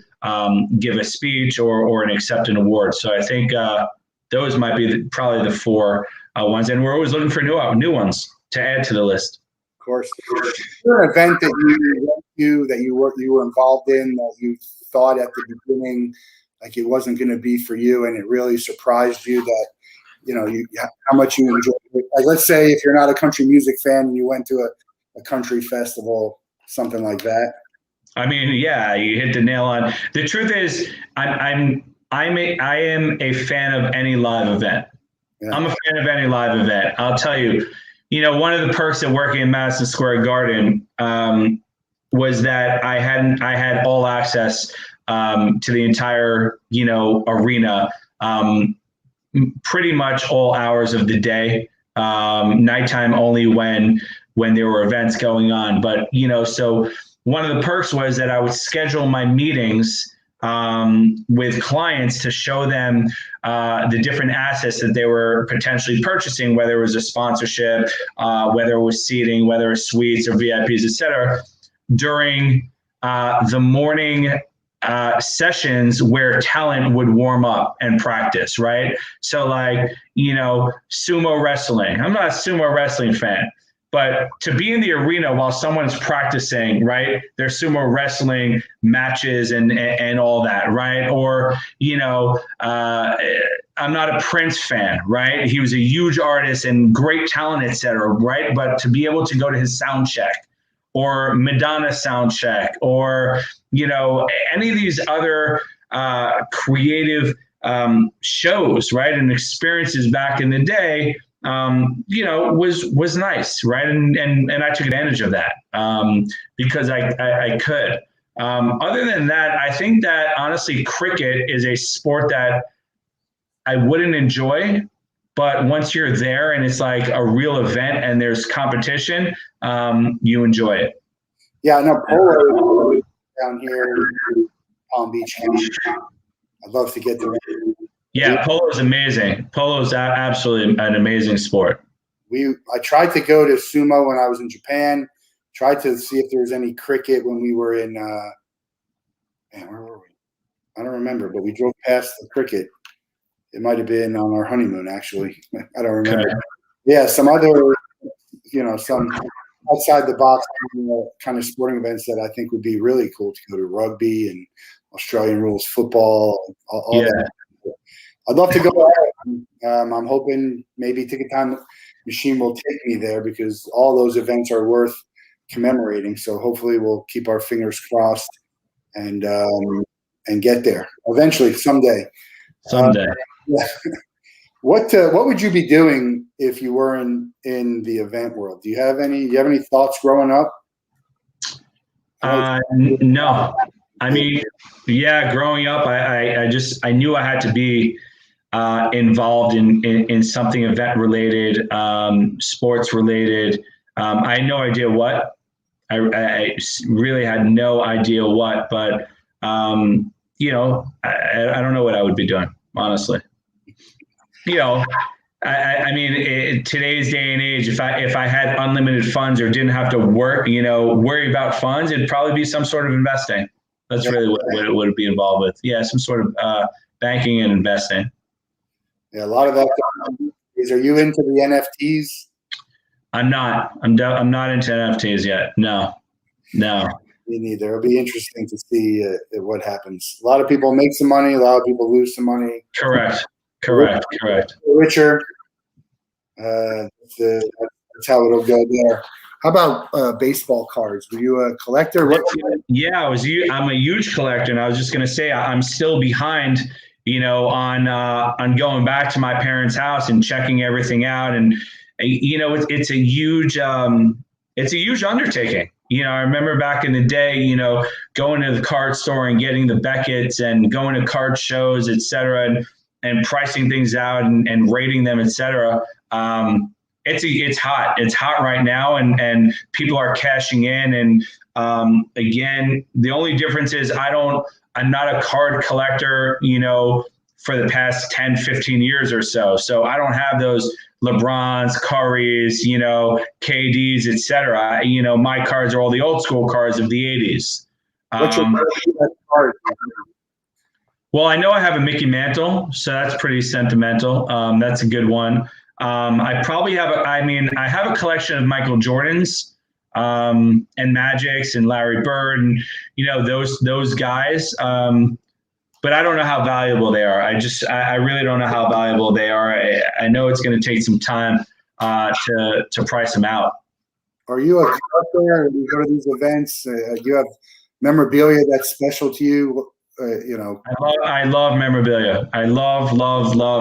[SPEAKER 2] give a speech or accept an award. So I think those might be probably the four ones, and we're always looking for new ones to add to the list.
[SPEAKER 1] Of course. Is there an event that you went to, that you were involved in, that you thought at the beginning like it wasn't going to be for you, and it really surprised you that how much you enjoyed it? Like, let's say if you're not a country music fan and you went to a country festival, something like that.
[SPEAKER 2] I mean, yeah, you hit the nail on. The truth is, I am a fan of any live event. Yeah. I'm a fan of any live event. I'll tell you, one of the perks of working in Madison Square Garden was that I had all access to the entire, arena, pretty much all hours of the day, nighttime only when there were events going on. But, so one of the perks was that I would schedule my meetings with clients to show them the different assets that they were potentially purchasing, whether it was a sponsorship, whether it was seating, whether it was suites or VIPs, et cetera, during the morning sessions where talent would warm up and practice, right? So like, sumo wrestling. I'm not a sumo wrestling fan, but to be in the arena while someone's practicing, right, their sumo wrestling matches and all that, right? Or, I'm not a Prince fan, right? He was a huge artist and great talent, et cetera, right? But to be able to go to his sound check, or Madonna sound check, or, any of these other creative shows, right, and experiences back in the day, was nice, right? And I took advantage of that because I could. Other than that, I think that honestly, cricket is a sport that I wouldn't enjoy, but once you're there and it's like a real event and there's competition, you enjoy it.
[SPEAKER 1] Yeah, no, polo down here in Palm Beach County. I'd love to get there.
[SPEAKER 2] Yeah, polo is amazing. Polo is absolutely an amazing sport.
[SPEAKER 1] I tried to go to sumo when I was in Japan. Tried to see if there was any cricket when we were in. Where were we? I don't remember, but we drove past the cricket. It might have been on our honeymoon, actually. I don't remember. Okay. Yeah, some other, some outside the box kind of sporting events that I think would be really cool to go to: rugby and Australian rules football, all that. I'd love to go. I'm hoping maybe Ticket Time Machine will take me there, because all those events are worth commemorating. So hopefully we'll keep our fingers crossed and get there eventually, someday.
[SPEAKER 2] Someday.
[SPEAKER 1] Yeah. What would you be doing if you were in the event world? Do you have any thoughts growing up?
[SPEAKER 2] No. I mean, yeah, growing up, I knew I had to be involved in something event related, sports related. I had no idea what. I really had no idea what, but I don't know what I would be doing, honestly. I mean, in today's day and age, if I had unlimited funds or didn't have to worry about funds, it'd probably be some sort of investing. That's really what it would be involved with. Yeah, some sort of banking and investing.
[SPEAKER 1] Yeah, a lot of that. Are you into the NFTs?
[SPEAKER 2] I'm not. I'm not into NFTs yet. No.
[SPEAKER 1] Me neither. It'll be interesting to see what happens. A lot of people make some money. A lot of people lose some money.
[SPEAKER 2] Correct.
[SPEAKER 1] The richer. That's how it'll go there. How about baseball cards? Were you a collector?
[SPEAKER 2] Yeah, I'm a huge collector, and I was just going to say I'm still behind, on going back to my parents' house and checking everything out, and it's a huge undertaking. I remember back in the day, going to the card store and getting the Beckett's and going to card shows, et cetera, and pricing things out and rating them, et cetera. It's hot. It's hot right now, and people are cashing in. And again, the only difference is I'm not a card collector, for the past 10, 15 years or so. So I don't have those LeBrons, Currys, KDs, et cetera. My cards are all the old school cards of the 80s.
[SPEAKER 1] What's your favorite card?
[SPEAKER 2] Well, I know I have a Mickey Mantle, so that's pretty sentimental. That's a good one. I probably have I have a collection of Michael Jordans and Magics and Larry Bird and those guys. But I don't know how valuable they are. I really don't know how valuable they are. I know it's going to take some time to price them out.
[SPEAKER 1] Are you a collector? Do you go to these events? Do you have memorabilia that's special to you?
[SPEAKER 2] I love memorabilia. I love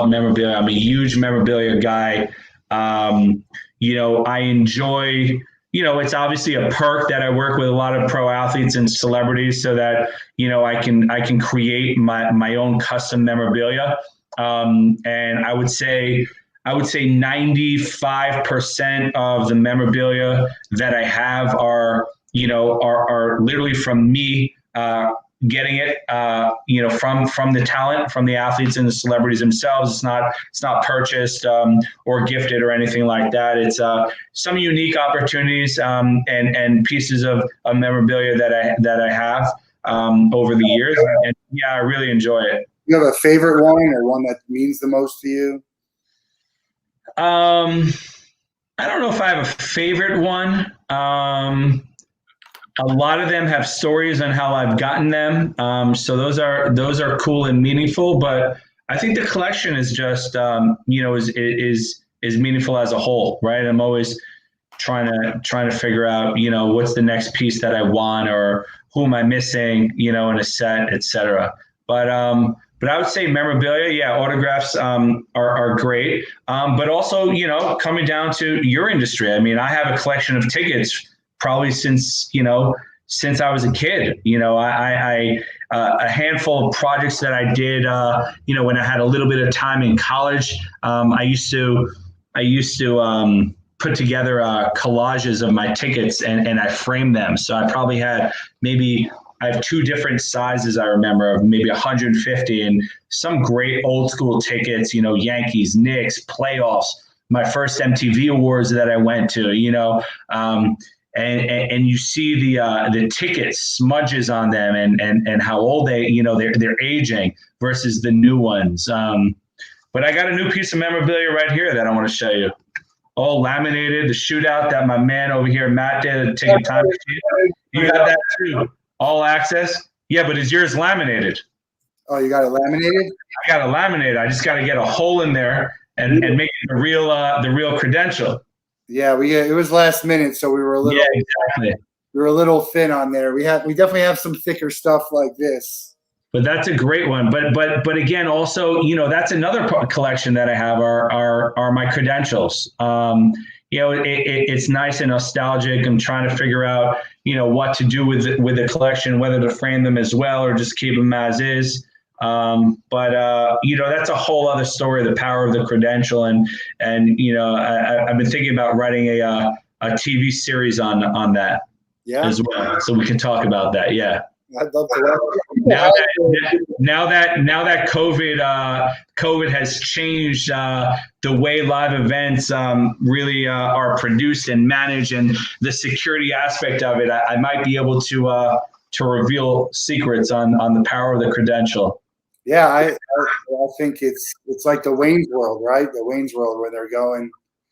[SPEAKER 2] memorabilia. I'm a huge memorabilia guy. I enjoy, it's obviously a perk that I work with a lot of pro athletes and celebrities so that, I can create my own custom memorabilia. And I would say 95% of the memorabilia that I have are literally from me, getting it, from the talent, from the athletes and the celebrities themselves. It's not purchased or gifted or anything like that. It's some unique opportunities and pieces of memorabilia that I have over the years. And yeah, I really enjoy it.
[SPEAKER 1] You have a favorite one or one that means the most to you?
[SPEAKER 2] I don't know if I have a favorite one. A lot of them have stories on how I've gotten them. So those are cool and meaningful, but I think the collection is just, is meaningful as a whole, right? I'm always trying to figure out, what's the next piece that I want or who am I missing, in a set, et cetera. But I would say memorabilia, yeah, autographs are great. But also, coming down to your industry, I have a collection of tickets probably since I was a kid. I a handful of projects that I did, when I had a little bit of time in college. I used to put together collages of my tickets and I framed them. So I probably had I have two different sizes, I remember, of maybe 150 and some great old school tickets, Yankees, Knicks, playoffs, my first MTV awards that I went to, and you see the ticket smudges on them and how old they're aging versus the new ones. But I got a new piece of memorabilia right here that I want to show you. All laminated, the shootout that my man over here, Matt, did taking time to see. You got that too. All access. Yeah, but is yours laminated?
[SPEAKER 1] Oh, you got it laminated?
[SPEAKER 2] I got it laminated. I just got to get a hole in there and make it the real credential.
[SPEAKER 1] Yeah, it was last minute, so we were a little
[SPEAKER 2] exactly.
[SPEAKER 1] We were a little thin on there. We definitely have some thicker stuff like this.
[SPEAKER 2] But that's a great one. But again, also, that's another collection that I have are my credentials. It's nice and nostalgic. I'm trying to figure out, what to do with the collection, whether to frame them as well or just keep them as is. But that's a whole other story, the power of the credential. And I've been thinking about writing a TV series on that as well. So we can talk about that. Yeah.
[SPEAKER 1] I'd love to.
[SPEAKER 2] Now that COVID has changed the way live events really are produced and managed, and the security aspect of it, I might be able to reveal secrets on the power of the credential.
[SPEAKER 1] Yeah, I think it's like the Wayne's World, right? The Wayne's World where they're going.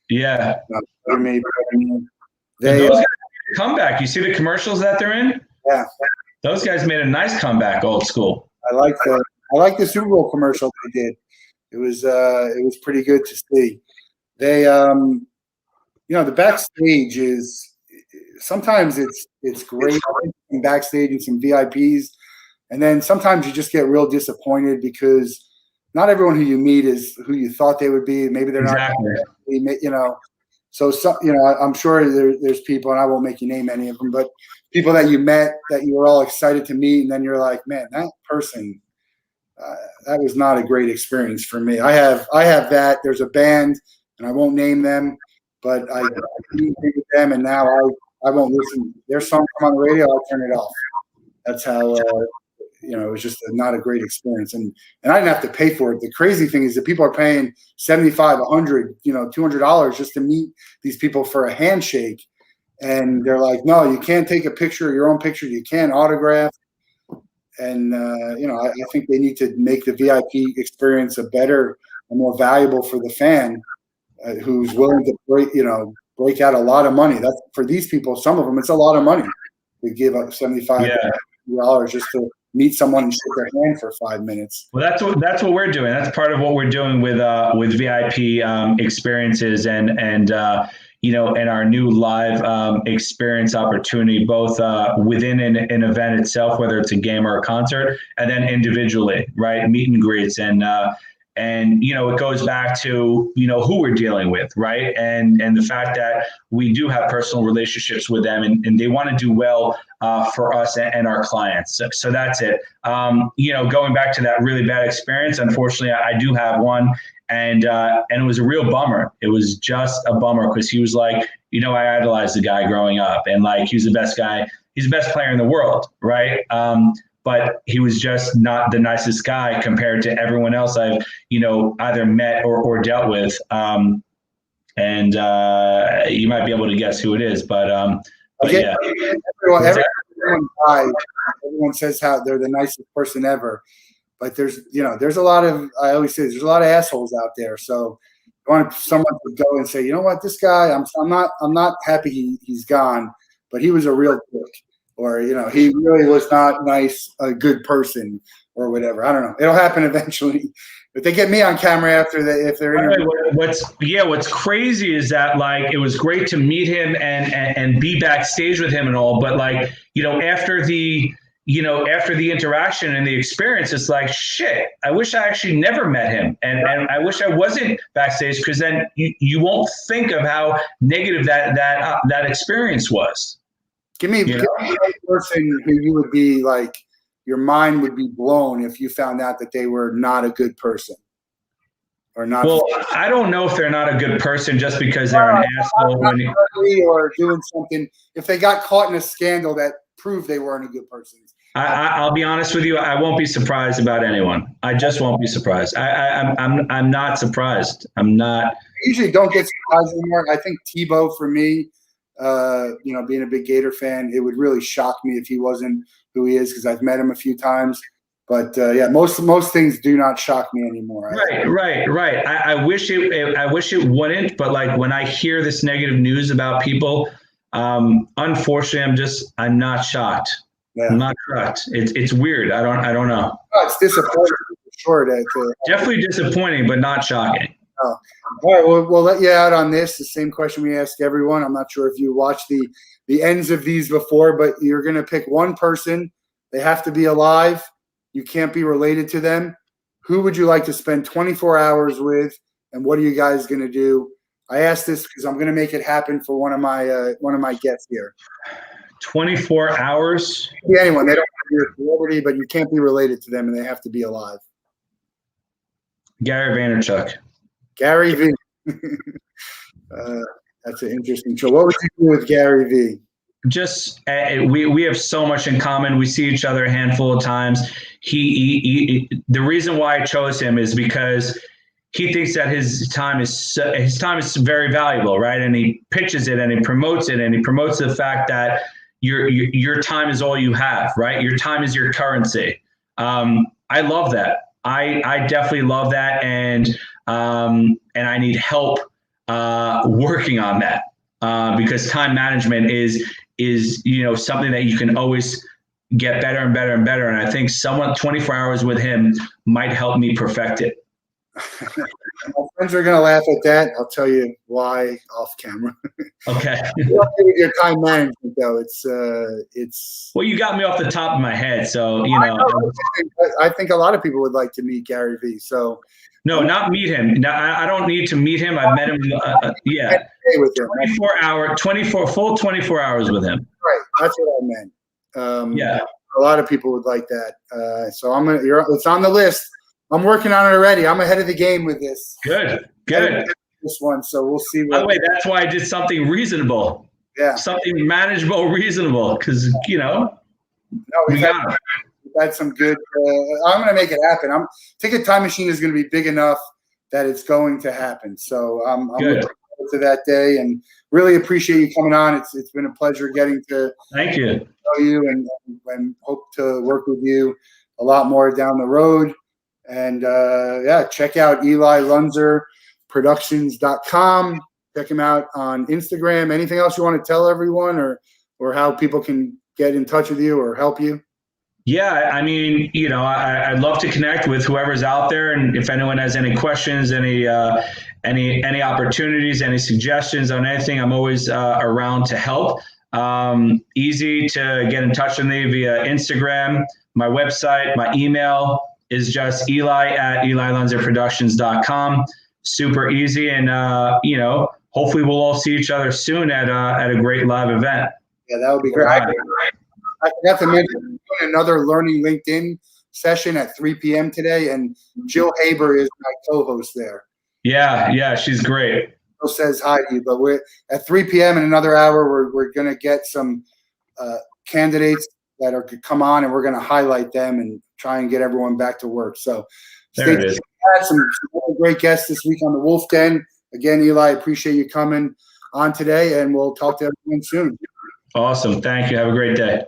[SPEAKER 2] Yeah.
[SPEAKER 1] Maybe
[SPEAKER 2] And
[SPEAKER 1] they
[SPEAKER 2] those guys made a comeback. You see the commercials that they're in?
[SPEAKER 1] yeah.
[SPEAKER 2] Those guys made a nice comeback, old school.
[SPEAKER 1] I like the Super Bowl commercial they did. It was pretty good to see. They the backstage is sometimes it's great backstage and some VIPs, and then sometimes you just get real disappointed because not everyone who you meet is who you thought they would be. Maybe they're
[SPEAKER 2] Exactly.
[SPEAKER 1] not. So I'm sure there's people, and I won't make you name any of them, but people that you met that you were all excited to meet, and then you're like, man, that person, that was not a great experience for me. I have that. There's a band, and I won't name them, but I communicate with them, and now I won't listen. Their song come on the radio, I'll turn it off. That's how it was just not a great experience, and I didn't have to pay for it. The crazy thing is that people are paying $75, $100, $200 just to meet these people for a handshake, and they're like, no, you can't take a picture, your own picture, you can't autograph, and I think they need to make the VIP experience a better and more valuable for the fan who's willing to break out a lot of money. That's for these people. Some of them, it's a lot of money to give up $75 just to meet someone and shake their hand for 5 minutes.
[SPEAKER 2] Well, that's what we're doing. That's part of what we're doing with VIP experiences and our new live experience opportunity, both within an event itself, whether it's a game or a concert, and then individually, right? Meet and greets. And it goes back to, who we're dealing with, right? And the fact that we do have personal relationships with them and they want to do well for us and our clients. So that's it. Going back to that really bad experience, unfortunately, I do have one. And it was a real bummer. It was just a bummer because he was like, I idolized the guy growing up, and like he was the best guy. He's the best player in the world, right? But he was just not the nicest guy compared to everyone else I've either met or dealt with. And you might be able to guess who it is, but yeah.
[SPEAKER 1] Everyone says how they're the nicest person ever. But there's a lot of, I always say, there's a lot of assholes out there. So I want someone to go and say, you know what, this guy, I'm not happy he's gone, but he was a real dick, or he really was not nice, a good person, or whatever. I don't know. It'll happen eventually. But they get me on camera after if they're
[SPEAKER 2] what's crazy is that like it was great to meet him and be backstage with him and all, but like after the interaction and the experience, it's like, shit, I wish I actually never met him. And I wish I wasn't backstage, because then you won't think of how negative that experience was.
[SPEAKER 1] Give me a person who you would be like, your mind would be blown if you found out that they were not a good person. Or not.
[SPEAKER 2] Well, I don't know if they're not a good person just because they're an asshole.
[SPEAKER 1] Or doing something. If they got caught in a scandal that proved they weren't a good person.
[SPEAKER 2] I'll be honest with you. I won't be surprised about anyone. I just won't be surprised. I'm not surprised. I'm not.
[SPEAKER 1] I usually don't get surprised anymore. I think Tebow, for me, being a big Gator fan, it would really shock me if he wasn't who he is, because I've met him a few times. But most things do not shock me anymore.
[SPEAKER 2] Right. I wish it wouldn't. But like when I hear this negative news about people, unfortunately, I'm not shocked. Yeah. I'm not shocked. It's weird. I don't know.
[SPEAKER 1] Oh, it's disappointing for sure.
[SPEAKER 2] Definitely disappointing, but not shocking.
[SPEAKER 1] Oh. All right, we'll let you out on this. The same question we ask everyone. I'm not sure if you watched the ends of these before, but you're going to pick one person. They have to be alive. You can't be related to them. Who would you like to spend 24 hours with, and what are you guys going to do? I asked this because I'm going to make it happen for one of my guests here.
[SPEAKER 2] 24 hours?
[SPEAKER 1] Yeah, anyone. They don't have to be a celebrity, but you can't be related to them, and they have to be alive.
[SPEAKER 2] Gary Vaynerchuk.
[SPEAKER 1] Gary V. That's an interesting show. What would you do with Gary V?
[SPEAKER 2] Just we have so much in common. We see each other a handful of times. He the reason why I chose him is because he thinks that his time is very valuable, right? And he pitches it and he promotes it, and he promotes the fact that your time is all you have, right? Your time is your currency. I love that. I definitely love that, and I need help working on that because time management is something that you can always get better and better and better. And I think 24 hours with him might help me perfect it.
[SPEAKER 1] My friends are gonna laugh at that. I'll tell you why off camera.
[SPEAKER 2] Okay.
[SPEAKER 1] Your time management, though, it's.
[SPEAKER 2] Well, you got me off the top of my head, so
[SPEAKER 1] I think a lot of people would like to meet Gary Vee. So.
[SPEAKER 2] No, not meet him. No, I don't need to meet him. I've met him. Yeah,
[SPEAKER 1] with him.
[SPEAKER 2] 24 hours with him.
[SPEAKER 1] Right, that's what I meant. Yeah, a lot of people would like that. So it's on the list. I'm working on it already. I'm ahead of the game with this.
[SPEAKER 2] Good.
[SPEAKER 1] This one, so we'll see.
[SPEAKER 2] By the way, that's why I did something reasonable.
[SPEAKER 1] Yeah,
[SPEAKER 2] something manageable, reasonable, because
[SPEAKER 1] we've had some good. I'm going to make it happen. Ticket Time Machine is going to be big enough that it's going to happen. So I'm looking forward to that day, and really appreciate you coming on. It's been a pleasure getting to
[SPEAKER 2] thank you
[SPEAKER 1] know you, and hope to work with you a lot more down the road. And check out Eli Lunzer Productions.com. Check him out on Instagram. Anything else you want to tell everyone, or how people can get in touch with you or help you?
[SPEAKER 2] Yeah, I mean, I'd love to connect with whoever's out there, and if anyone has any questions, any opportunities, any suggestions on anything, I'm always around to help. Easy to get in touch with me via Instagram. My website, my email is just Eli@EliLunzerProductions.com. Super easy, and hopefully we'll all see each other soon at a great live event.
[SPEAKER 1] Yeah, that would be great. I forgot to mention another Learning LinkedIn session at 3 p.m. today, and Jill Haber is my co-host there.
[SPEAKER 2] Yeah, she's great.
[SPEAKER 1] Jill says hi to you, but we're at 3 p.m. in another hour. We're going to get some candidates that are to come on, and we're going to highlight them and try and get everyone back to work. So
[SPEAKER 2] there it is.
[SPEAKER 1] We had some great guests this week on the Wolff Den. Again, Eli, appreciate you coming on today, and we'll talk to everyone soon.
[SPEAKER 2] Awesome. Thank you. Have a great day.